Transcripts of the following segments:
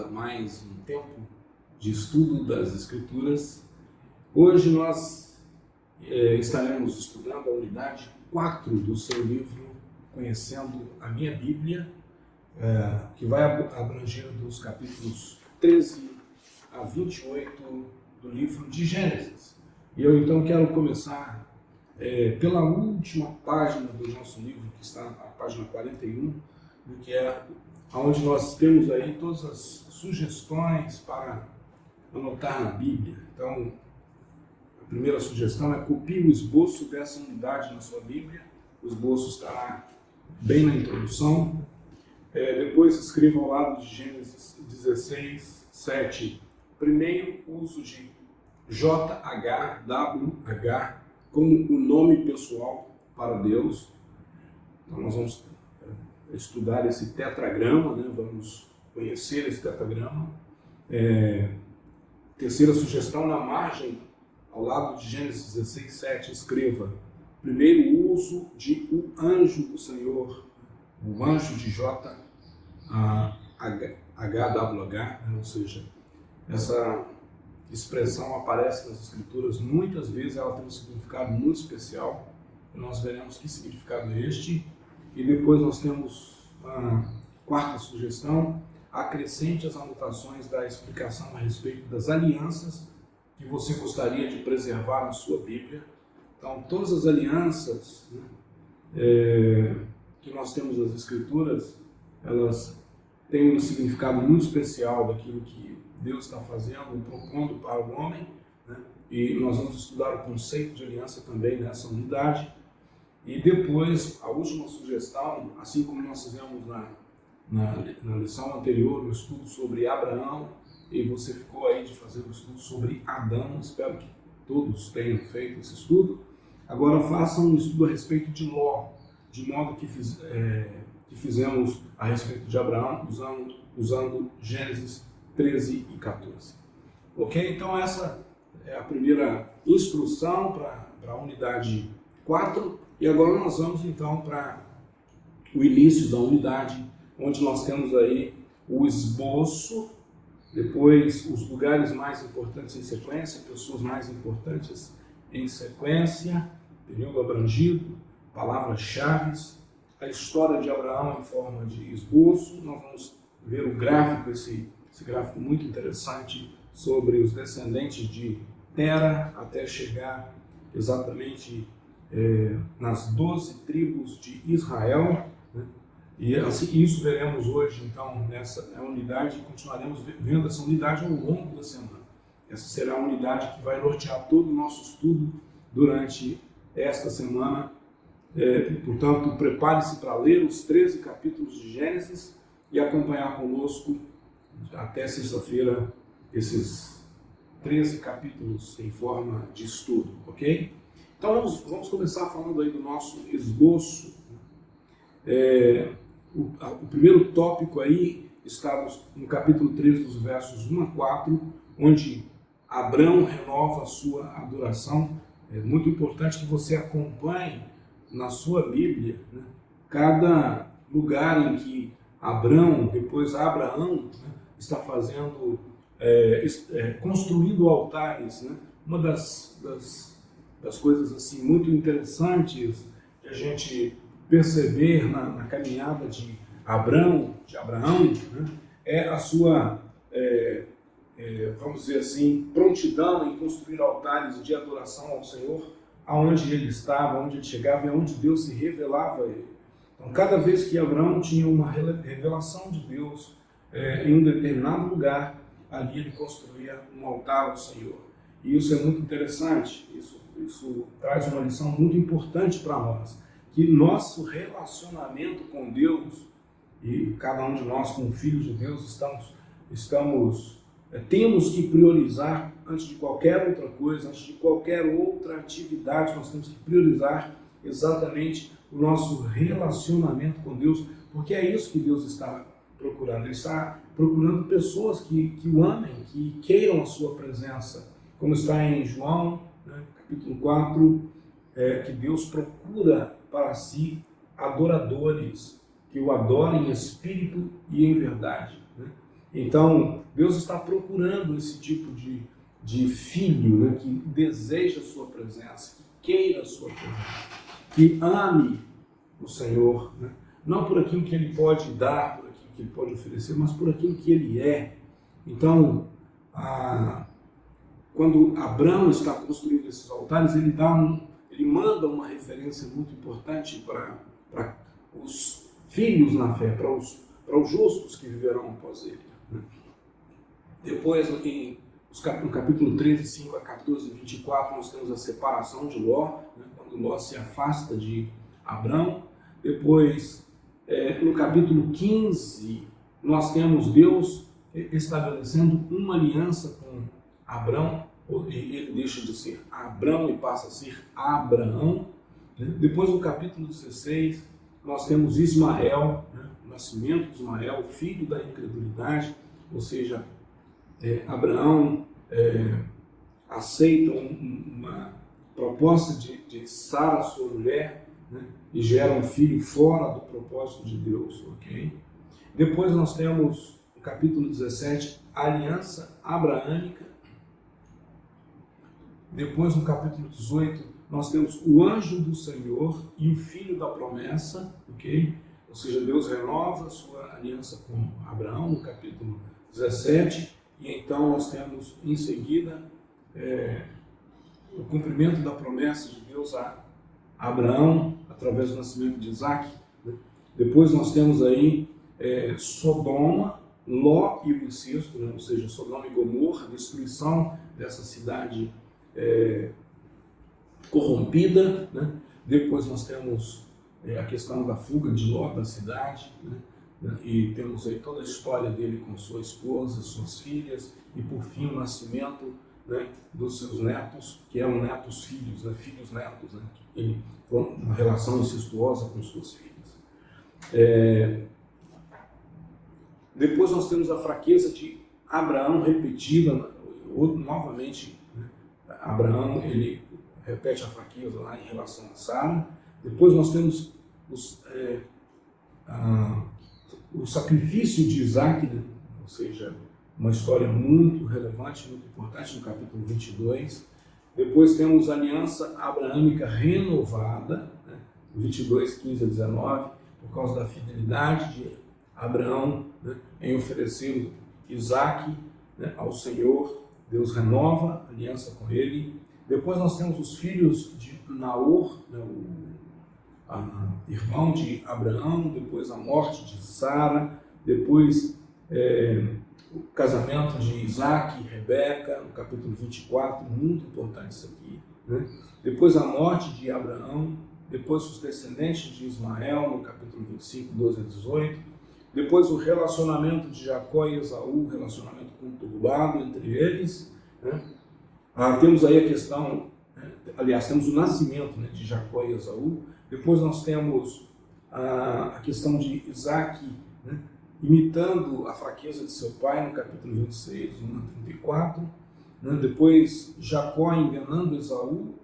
a mais um tempo de estudo das Escrituras. Hoje nós estaremos estudando a unidade 4 do seu livro Conhecendo a Minha Bíblia, que vai abranger dos capítulos 13 a 28 do livro de Gênesis. E eu então quero começar pela última página do nosso livro, que está na página 41, que é onde nós temos aí todas as sugestões para anotar na Bíblia. Então, a primeira sugestão é copie o esboço dessa unidade na sua Bíblia. O esboço estará bem na introdução. Depois escreva ao lado de Gênesis 16, 7. Primeiro, uso de JHWH como o nome pessoal para Deus. Então nós vamos estudar esse tetragrama, né? Vamos conhecer esse tetragrama. Terceira sugestão, na margem, ao lado de Gênesis 16, 7, escreva primeiro uso de o anjo do Senhor, o anjo de JHWH, ou seja, essa expressão aparece nas Escrituras muitas vezes, ela tem um significado muito especial, e nós veremos que significado é este. E depois nós temos a quarta sugestão, acrescente as anotações da explicação a respeito das alianças que você gostaria de preservar na sua Bíblia. Então, todas as alianças, que nós temos nas Escrituras, elas têm um significado muito especial daquilo que Deus está fazendo, propondo para o homem, né? E nós vamos estudar o conceito de aliança também nessa unidade. E depois, a última sugestão, assim como nós fizemos na lição anterior, o estudo sobre Abraão, e você ficou aí de fazer o estudo sobre Adão, espero que todos tenham feito esse estudo. Agora façam um estudo a respeito de Ló, de modo que fizemos a respeito de Abraão, usando Gênesis 13 e 14. Ok? Então essa é a primeira instrução para a unidade 4. E agora nós vamos então para o início da unidade, onde nós temos aí o esboço, depois os lugares mais importantes em sequência, pessoas mais importantes em sequência, período abrangido, palavras-chave, a história de Abraão em forma de esboço. Nós vamos ver o gráfico, esse gráfico muito interessante sobre os descendentes de Tera até chegar exatamente nas 12 tribos de Israel, né? E assim, isso veremos hoje, então, nessa unidade, e continuaremos vendo essa unidade ao longo da semana. Essa será a unidade que vai nortear todo o nosso estudo durante esta semana. Portanto, prepare-se para ler os 13 capítulos de Gênesis e acompanhar conosco até sexta-feira esses 13 capítulos em forma de estudo, ok? Então vamos começar falando aí do nosso esboço. O primeiro tópico aí está no capítulo 3, dos versos 1 a 4, onde Abrão renova a sua adoração. É muito importante que você acompanhe na sua Bíblia, né, cada lugar em que Abrão, depois Abraão, né, está fazendo, construindo altares, né? Uma das coisas assim muito interessantes de a gente perceber na caminhada de Abraão, né, é a sua, vamos dizer assim, prontidão em construir altares de adoração ao Senhor, aonde ele estava, onde ele chegava e aonde Deus se revelava a ele. Então, cada vez que Abraão tinha uma revelação de Deus em um determinado lugar, ali ele construía um altar ao Senhor. E isso é muito interessante, isso traz uma lição muito importante para nós, que nosso relacionamento com Deus, e cada um de nós como filhos de Deus temos que priorizar antes de qualquer outra coisa, antes de qualquer outra atividade, nós temos que priorizar exatamente o nosso relacionamento com Deus, porque é isso que Deus está procurando. Ele está procurando pessoas que o amem, que queiram a sua presença, como está em João, né, capítulo 4, que Deus procura para si adoradores, que o adorem em espírito e em verdade, né? Então, Deus está procurando esse tipo de filho, né, que deseja a sua presença, que queira a sua presença, que ame o Senhor, né? Não por aquilo que Ele pode dar, por aquilo que Ele pode oferecer, mas por aquilo que Ele é. Então, quando Abraão está construindo esses altares, ele manda uma referência muito importante para os filhos na fé, para os justos que viverão após ele. Depois, no capítulo 13, 5 a 14 e 24, nós temos a separação de Ló, né, quando Ló se afasta de Abrão. Depois, no capítulo 15, nós temos Deus estabelecendo uma aliança com Abrão, ele deixa de ser Abrão e passa a ser Abraão. Depois, no capítulo 16, nós temos Ismael, né, o nascimento de Ismael, filho da incredulidade, ou seja, Abraão aceita uma proposta de Sara, sua mulher, né, e gera um filho fora do propósito de Deus. Okay? Depois nós temos, no capítulo 17, a aliança abraâmica. Depois, no capítulo 18, nós temos o anjo do Senhor e o filho da promessa, ok? Ou seja, Deus renova a sua aliança com Abraão, no capítulo 17, e então nós temos em seguida o cumprimento da promessa de Deus a Abraão, através do nascimento de Isaac. Né? Depois nós temos aí Sodoma, Ló e o incesto, né? Ou seja, Sodoma e Gomorra, a destruição dessa cidade corrompida, né? Depois nós temos a questão da fuga de Ló da cidade, né? E temos aí toda a história dele com sua esposa, suas filhas, e por fim o nascimento, né, dos seus netos, que eram netos filhos, né? Filhos netos, né? Ele foi uma relação incestuosa com suas filhas. Depois nós temos a fraqueza de Abraão repetida novamente. Abraão, ele repete a fraqueza lá em relação a Sara. Depois nós temos o sacrifício de Isaac, né? Ou seja, uma história muito relevante, muito importante, no capítulo 22. Depois temos a aliança abraâmica renovada, né? 22, 15 a 19, por causa da fidelidade de Abraão, né, em oferecer Isaac, né, ao Senhor. Deus renova a aliança com ele. Depois nós temos os filhos de Naor, né, o irmão de Abraão. Depois a morte de Sara. Depois o casamento de Isaac e Rebeca, no capítulo 24, muito importante isso aqui. Né? Depois a morte de Abraão. Depois os descendentes de Ismael, no capítulo 25, 12 a 18. Depois o relacionamento de Jacó e Esaú, relacionamento conturbado entre eles. Né? Temos aí a questão, aliás, temos o nascimento, né, de Jacó e Esaú. Depois nós temos a questão de Isaac, né, imitando a fraqueza de seu pai, no capítulo 26, 1 a 34. Né? Depois Jacó enganando Esaú.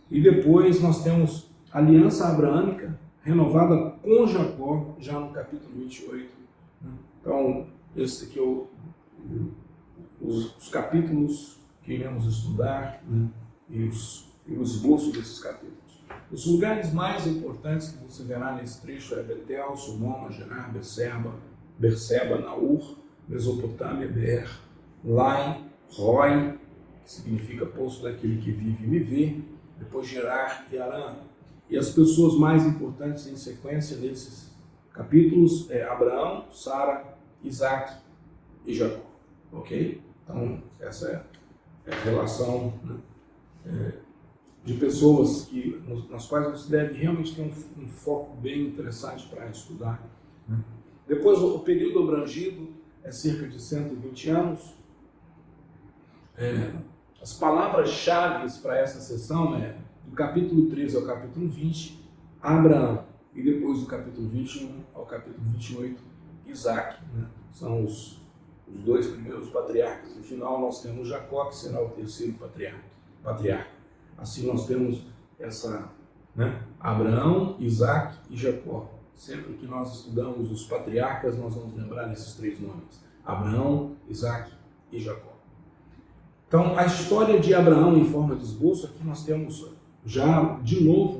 E depois nós temos a aliança abraâmica renovada com Jacó, já no capítulo 28. Então, esse aqui é os capítulos que iremos estudar, né, e o esboço desses capítulos. Os lugares mais importantes que você verá nesse trecho é Betel, Sodoma, Gerar, Berseba, Naur, Mesopotâmia, Beer, Lai, Roi, que significa poço daquele que vive e me vê, depois Gerar e Arã. E as pessoas mais importantes em sequência nesses capítulos é Abraão, Sara, Isaac e Jacó. Ok? Então, essa é a relação, né, de pessoas nas quais você deve realmente ter um foco bem interessante para estudar. Né? Depois, o período abrangido é cerca de 120 anos. As palavras-chave para essa sessão é do capítulo 13 ao capítulo 20, Abraão, e depois do capítulo 21 ao capítulo 28, Isaac. Né? São os dois primeiros patriarcas. No final nós temos Jacó, que será o terceiro patriarca. Assim nós temos né, Abraão, Isaac e Jacó. Sempre que nós estudamos os patriarcas, nós vamos lembrar desses três nomes: Abraão, Isaac e Jacó. Então, a história de Abraão em forma de esboço, aqui nós temos já, de novo,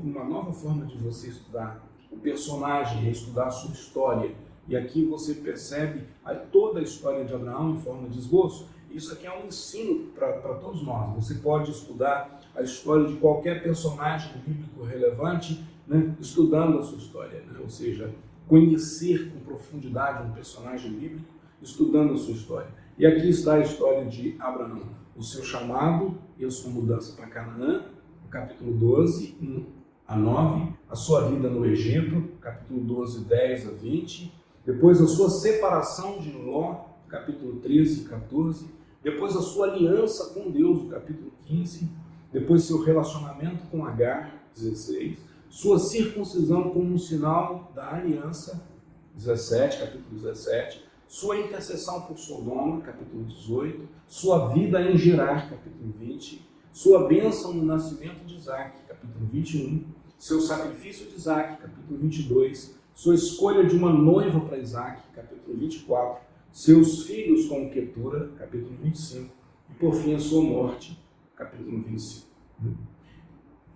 uma nova forma de você estudar o personagem, estudar a sua história. E aqui você percebe toda a história de Abraão em forma de esboço. Isso aqui é um ensino para todos nós. Você pode estudar a história de qualquer personagem bíblico relevante, né, estudando a sua história, né? Ou seja, conhecer com profundidade um personagem bíblico, estudando a sua história. E aqui está a história de Abraão, o seu chamado e a sua mudança para Canaã, no capítulo 12 a 9, a sua vida no Egito, capítulo 12, 10 a 20, depois a sua separação de Ló, capítulo 13 e 14, depois a sua aliança com Deus, capítulo 15, depois seu relacionamento com Agar, 16, sua circuncisão como um sinal da aliança, 17, capítulo 17, sua intercessão por Sodoma, capítulo 18, sua vida em Gerar, capítulo 20, sua bênção no nascimento de Isaac, capítulo 21, seu sacrifício de Isaac, capítulo 22, sua escolha de uma noiva para Isaac, capítulo 24, seus filhos com Quetura, capítulo 25, e por fim a sua morte, capítulo 25.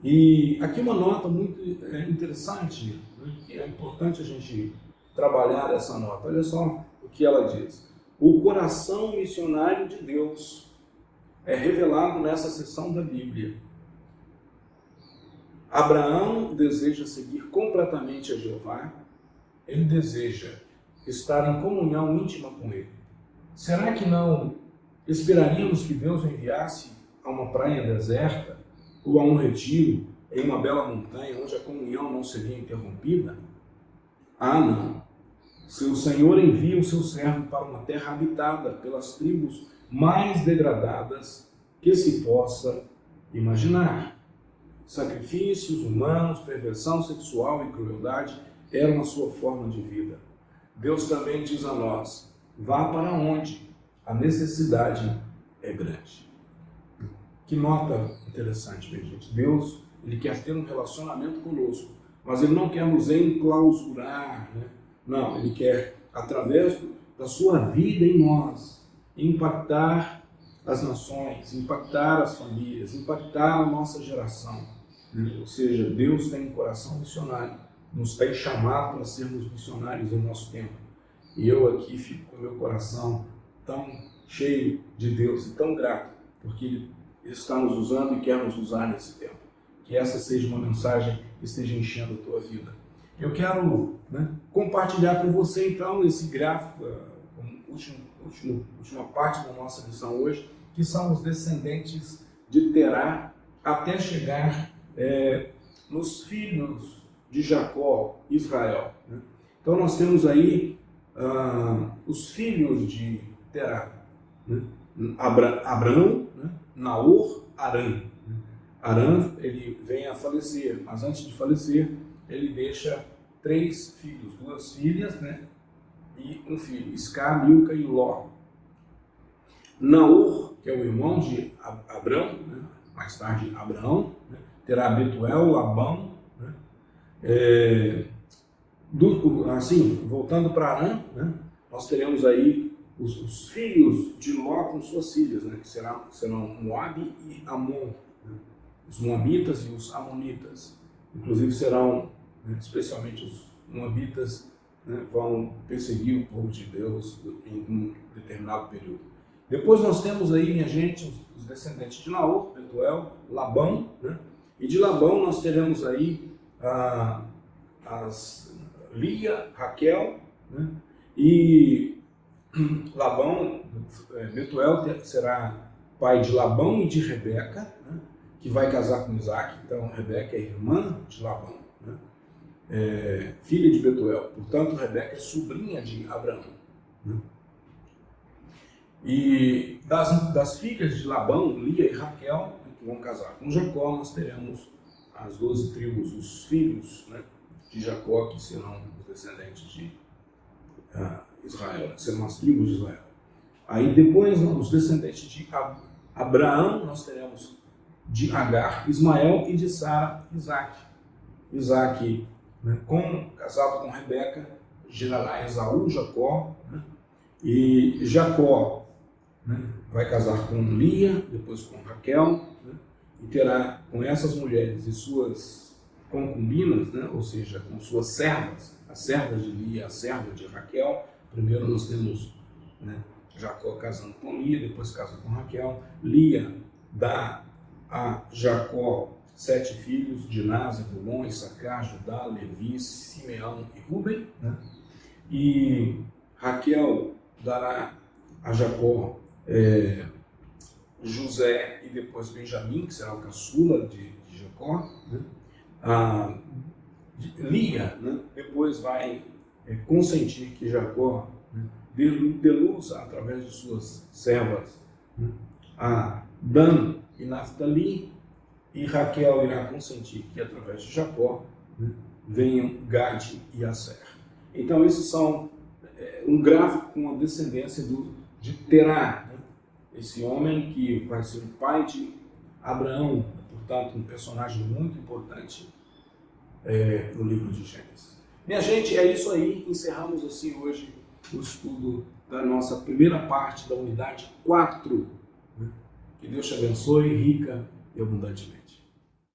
E aqui uma nota muito interessante, né, que é importante a gente trabalhar essa nota. Olha só o que ela diz. O coração missionário de Deus é revelado nessa seção da Bíblia. Abraão deseja seguir completamente a Jeová. Ele deseja estar em comunhão íntima com Ele. Será que não esperaríamos que Deus o enviasse a uma praia deserta ou a um retiro em uma bela montanha onde a comunhão não seria interrompida? Ah, não. Se o Senhor envia o seu servo para uma terra habitada pelas tribos mais degradadas que se possa imaginar. Sacrifícios humanos, perversão sexual e crueldade eram a sua forma de vida. Deus também diz a nós: vá para onde a necessidade é grande. Que nota interessante, minha gente. Deus, Ele quer ter um relacionamento conosco, mas Ele não quer nos enclausurar, né? Não, Ele quer, através da sua vida em nós, impactar as nações, impactar as famílias, impactar a nossa geração. Ou seja, Deus tem um coração missionário, nos tem chamado para sermos missionários em nosso tempo. E eu aqui fico com o meu coração tão cheio de Deus e tão grato, porque Ele está nos usando e quer nos usar nesse tempo. Que essa seja uma mensagem que esteja enchendo a tua vida. Eu quero, né, compartilhar com você então esse gráfico, última parte da nossa lição hoje, que são os descendentes de Terá até chegar nos filhos de Jacó, Israel, né? Então nós temos aí os filhos de Terá, né? Abrão, né? Naor, Harã. Né? Harã, ele vem a falecer, mas antes de falecer, ele deixa 3 filhos, 2 filhas, né? E um filho, Isca, Milca e Ló. Naor, que é o irmão de Abrão, né? Mais tarde Abraão, né? Terá Betuel, Labão, né? Assim, voltando para Harã, né? Nós teremos aí os filhos de Ló com suas filhas, né? Que serão Moabe e Amon, né? Os Moabitas e os Amonitas. Inclusive serão, né, especialmente os Moabitas, né, vão perseguir o povo de Deus em um determinado período. Depois nós temos aí, minha gente, os descendentes de Naor, Betuel, Labão, né? E de Labão nós teremos aí as Lia, Raquel, né? E Labão, Betuel será pai de Labão e de Rebeca, né? Que vai casar com Isaac. Então Rebeca é irmã de Labão, né? Filha de Betuel. Portanto, Rebeca é sobrinha de Abraão, né? E das filhas de Labão, Lia e Raquel, que vão casar com Jacó, nós teremos as 12 tribos, os filhos, né, de Jacó, que serão os descendentes de Israel, serão as tribos de Israel. Aí depois, os descendentes de Abraão, nós teremos de Agar, Ismael, e de Sara, Isaac. Isaac, né, casado com Rebeca, gerará Esaú, Jacó, né? E Jacó, né, vai casar com Lia, depois com Raquel, né, e terá com essas mulheres e suas concubinas, né, ou seja, com suas servas, as servas de Lia, a serva de Raquel. Primeiro nós temos, né, Jacó casando com Lia, depois casa com Raquel. Lia dá a Jacó 7 filhos, Diná, Zebulon, Issacar, Judá, Levi, Simeão e Rúben, né? E Raquel dará a Jacó José e depois Benjamim, que será o caçula de Jacó, né? Lia, né, depois vai consentir que Jacó, né, dê luz através de suas servas, né, a Dan e Naftali, e Raquel irá consentir que através de Jacó, né, venham Gade e Aser. Então esses são um gráfico com a descendência de Terá, né, esse homem que vai ser o pai de Abraão, portanto um personagem muito importante no livro de Gênesis. Minha gente, é isso aí. Encerramos assim hoje o estudo da nossa primeira parte da unidade 4. Que Deus te abençoe rica e abundantemente.